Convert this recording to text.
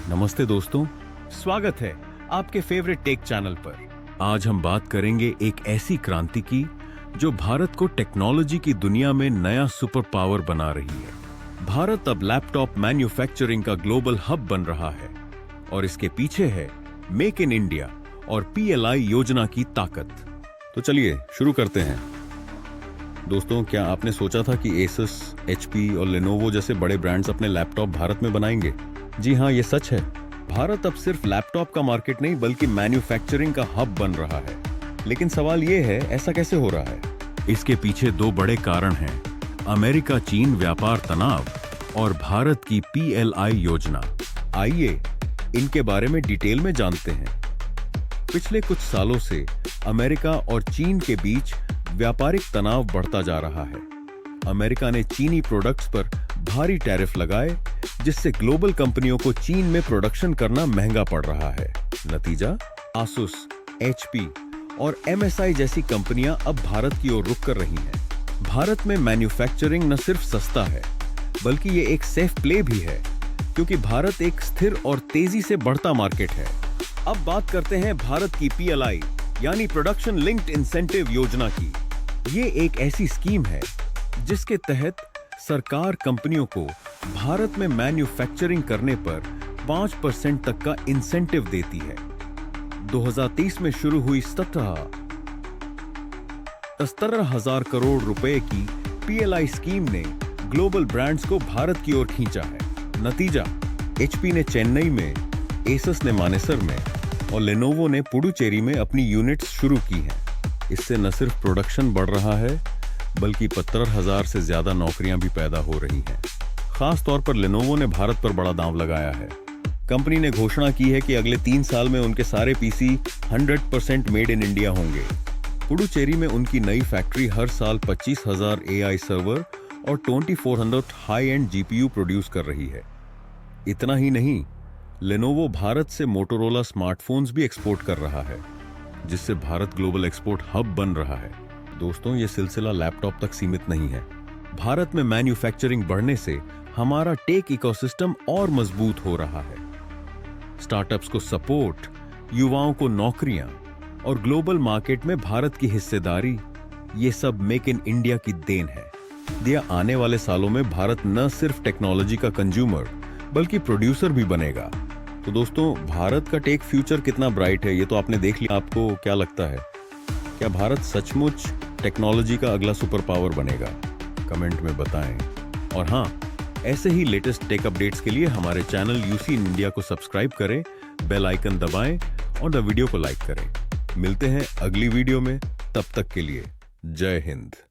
नमस्ते दोस्तों, स्वागत है आपके फेवरेट टेक चैनल पर। आज हम बात करेंगे एक ऐसी क्रांति की जो भारत को टेक्नोलॉजी की दुनिया में नया सुपर पावर बना रही है। भारत अब लैपटॉप मैन्युफैक्चरिंग का ग्लोबल हब बन रहा है और इसके पीछे है मेक इन इंडिया और PLI योजना की ताकत। तो चलिए शुरू करते हैं। दोस्तों, क्या आपने सोचा था कि Asus, HP और Lenovo जैसे बड़े ब्रांड्स अपने लैपटॉप भारत में बनाएंगे? जी हाँ, ये सच है। भारत अब सिर्फ लैपटॉप का मार्केट नहीं बल्कि मैन्युफैक्चरिंग का हब बन रहा है। लेकिन सवाल ये है, ऐसा कैसे हो रहा है? इसके पीछे दो बड़े कारण हैं: अमेरिका चीन व्यापार तनाव और भारत की PLI योजना। आइए इनके बारे में डिटेल में जानते हैं। पिछले कुछ सालों से अमेरिका और चीन के बीच व्यापारिक तनाव बढ़ता जा रहा है। अमेरिका ने चीनी प्रोडक्ट्स पर भारी टैरिफ लगाए, जिससे ग्लोबल कंपनियों को चीन में प्रोडक्शन करना महंगा पड़ रहा है। नतीजा, Asus, HP और MSI जैसी कंपनियां अब भारत की ओर रुख कर रही हैं। भारत में मैन्युफैक्चरिंग न सिर्फ सस्ता है, बल्कि ये एक सेफ प्ले भी है, क्योंकि भारत एक स्थिर और तेजी से बढ़ता मार्केट है। अब बात करते हैं भारत की PLI यानी प्रोडक्शन लिंक्ड इंसेंटिव योजना की। ये एक ऐसी स्कीम है जिसके तहत सरकार कंपनियों को भारत में मैन्युफैक्चरिंग करने पर 5% तक का इंसेंटिव देती है। 2030 में शुरू हुई 17,000 करोड़ रुपए की PLI स्कीम ने ग्लोबल ब्रांड्स को भारत की ओर खींचा है। नतीजा, HP ने चेन्नई में, Asus ने मानेसर में और Lenovo ने पुडुचेरी में अपनी यूनिट्स शुरू की हैं। इससे न सिर्फ प्रोडक्शन बढ़ रहा है, बल्कि 17,000 से ज्यादा नौकरियां भी पैदा हो रही हैं। खास तौर पर Lenovo ने भारत पर बड़ा दांव लगाया है। कंपनी ने घोषणा की है कि अगले 3 साल में उनके सारे PC 100% मेड इन इंडिया होंगे। पुडुचेरी में उनकी नई फैक्ट्री हर साल 25,000 AI सर्वर और 2400 हाई एंड GPU प्रोड्यूस कर रही है। इतना ही नहीं, Lenovo भारत से मोटोरोला स्मार्टफोन्स भी एक्सपोर्ट कर रहा है, जिससे भारत ग्लोबल एक्सपोर्ट हब बन रहा है। दोस्तों, ये सिलसिला लैपटॉप तक सीमित नहीं है। भारत में मैन्युफैक्चरिंग बढ़ने से हमारा टेक इकोसिस्टम और मजबूत हो रहा है। स्टार्टअप्स को सपोर्ट, युवाओं को नौकरियां और ग्लोबल मार्केट में भारत की हिस्सेदारी, ये सब मेक इन इंडिया की देन है। दिया आने वाले सालों में भारत न सिर्फ टेक्नोलॉजी का कंज्यूमर बल्कि प्रोड्यूसर भी बनेगा। तो दोस्तों, भारत का टेक फ्यूचर कितना ब्राइट है, ये तो आपने देख लिया। आपको क्या लगता है, क्या भारत सचमुच टेक्नोलॉजी का अगला सुपर पावर बनेगा? कमेंट में बताएं। और हाँ, ऐसे ही लेटेस्ट टेक अपडेट्स के लिए हमारे चैनल UC इन इंडिया को सब्सक्राइब करें, बेल आइकन दबाएं और वीडियो को लाइक करें। मिलते हैं अगली वीडियो में, तब तक के लिए जय हिंद।